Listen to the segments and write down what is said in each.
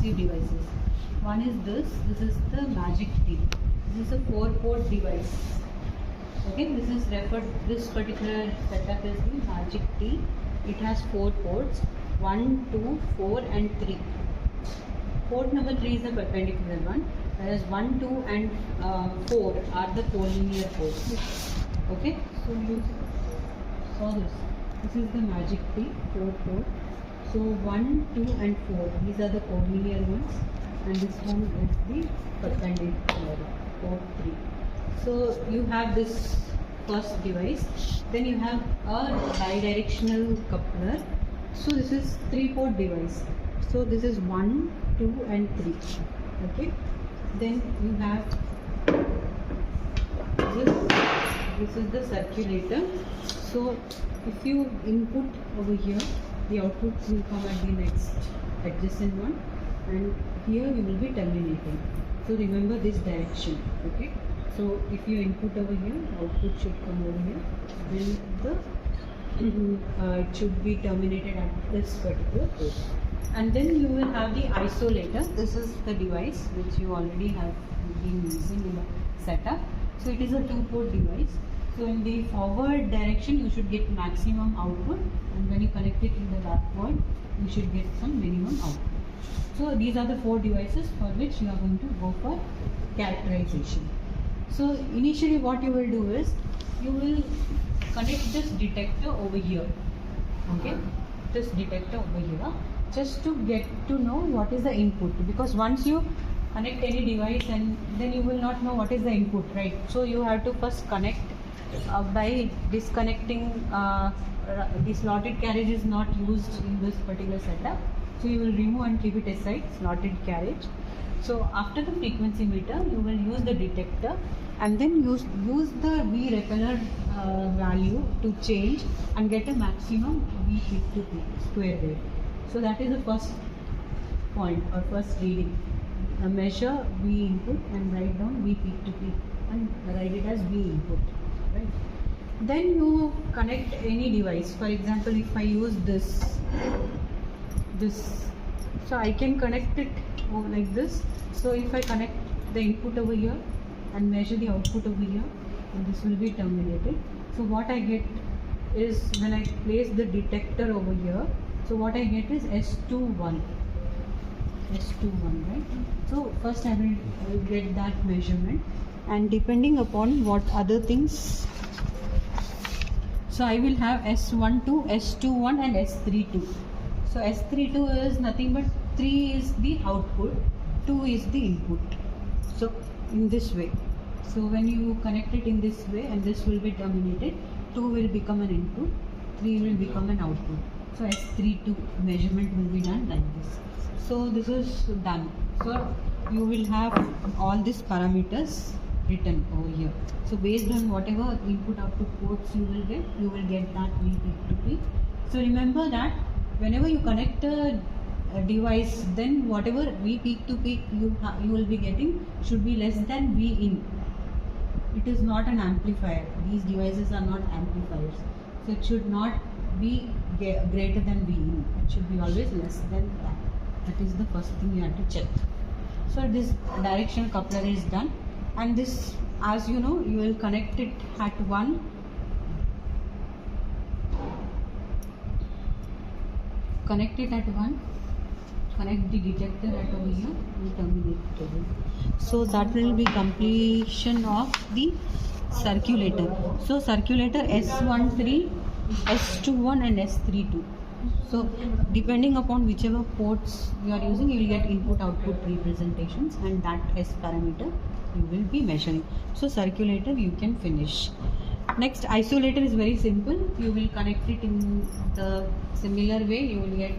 passive devices. One is this is the Magic T. This is a 4-port device. Okay, this particular setup is the Magic T. It has 4 ports, 1, 2, 4 and 3. Port number 3 is the perpendicular one, whereas 1, 2 and 4 are the collinear ports. Okay, so you saw this. This is the Magic T, 4 port. So 1, 2 and 4, these are the collinear ones, and this one is the perpendicular, port 3. So you have this first device, then you have a bidirectional coupler. So this is 3-port device. So this is 1, 2 and 3. Okay, then you have this is the circulator. So if you input over here, the output will come at the next adjacent one, and here you will be terminating. So remember this direction. Okay, so if you input over here, output should come over here, then it should be terminated at this particular port. And then you will have the isolator. This is the device which you already have been using in the setup. So it is a 2-port device. So in the forward direction you should get maximum output, and when you connect it in the backward you should get some minimum output. So these are the 4 devices for which you are going to go for characterization. So initially what you will do is you will connect this detector over here. Okay, this detector over here, just to get to know what is the input, because once you connect any device and then you will not know what is the input, right? So you have to first connect by disconnecting. The slotted carriage is not used in this particular setup, so you will remove and keep it aside, slotted carriage. So after the frequency meter you will use the detector, and then use the V repeller value to change and get a maximum V peak to peak square wave. So that is the first point or first reading. Measure V input and write down V peak to peak and write it as V input, right? Then you connect any device. For example, if I use this, so I can connect it like this. So if I connect the input over here and measure the output over here, and this will be terminated. So what I get is, when I place the detector over here, so what I get is S21, right? So first I will get that measurement, and depending upon what other things, so I will have S12, S21 and S32. So S32 is nothing but 3 is the output, 2 is the input. So in this way, so when you connect it in this way, and this will be terminated, 2 will become an input, 3 will become an output. So S32 measurement will be done like this. So this is done. So you will have all these parameters written over here. So based on whatever input output ports you will get that V peak to peak. So remember that whenever you connect a device, then whatever V peak to peak you will be getting should be less than V in. It is not an amplifier. These devices are not amplifiers. So it should not be greater than V in. It should be always less than that. That is the first thing you have to check. So this directional coupler is done, and this, as you know, you will connect it at 1. Connect it at 1. Connect the detector at over here and terminate it over here. So that will be completion of the circulator. So circulator S13, S21 and S32. So depending upon whichever ports you are using, you will get input output representations, and that S parameter you will be measuring. So circulator you can finish. Next, isolator is very simple. You will connect it in the similar way. You will get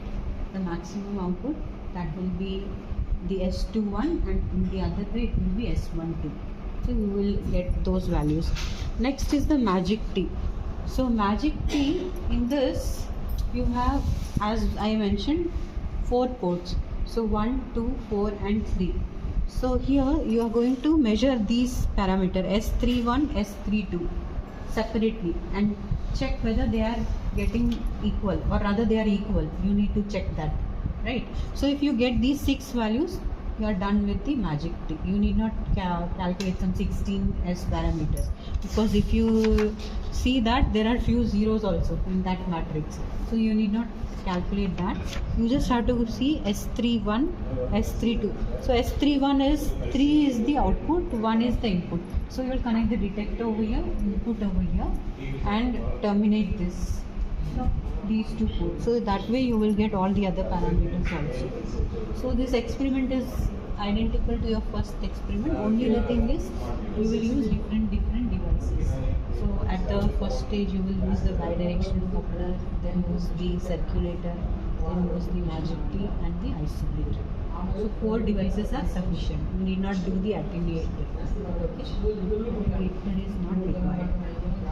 the maximum output, that will be the S21, and in the other way it will be S12. So you will get those values. Next is the Magic T. So Magic T, in this you have, as I mentioned, 4 ports. So 1, 2, 4 and 3. So here you are going to measure these parameter S31, S32 separately and check whether they are getting equal, or rather they are equal. You need to check that. right? So if you get these 6 values, you are done with the magic trick. You need not calculate some 16s parameters, because if you see that there are few zeros also in that matrix, so you need not calculate that. You just have to see S31, S32. So S31 is 3 is the output, 1 is the input. So you will connect the detector over here, input over here, and terminate this. These two ports. So that way you will get all the other parameters also. So this experiment is identical to your first experiment. Only the thing is you will use different devices. So at the first stage you will use the bidirectional coupler, then use the circulator, then use the magic tee and the isolator. So 4 devices are sufficient. You need not do the attenuator. Okay? Attenuator is not required.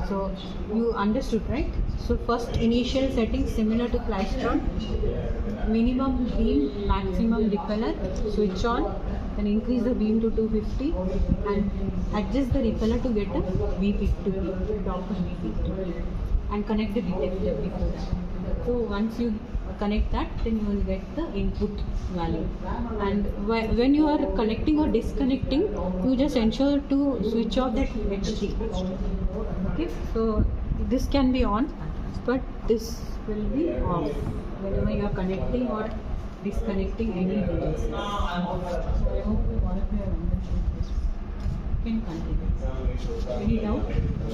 So you understood, right? So first initial setting similar to klystron. Minimum beam, maximum repeller, switch on, then increase the beam to 250 and adjust the repeller to get a V peak to peak, proper V peak to peak, and connect the detector before that. So once you connect that, then you will get the input value. And when you are connecting or disconnecting, you just ensure to switch off that H3. Okay, so this can be on, but this will be off whenever you are connecting or disconnecting any device. So I hope all of you have understood this. You can continue. Any doubt?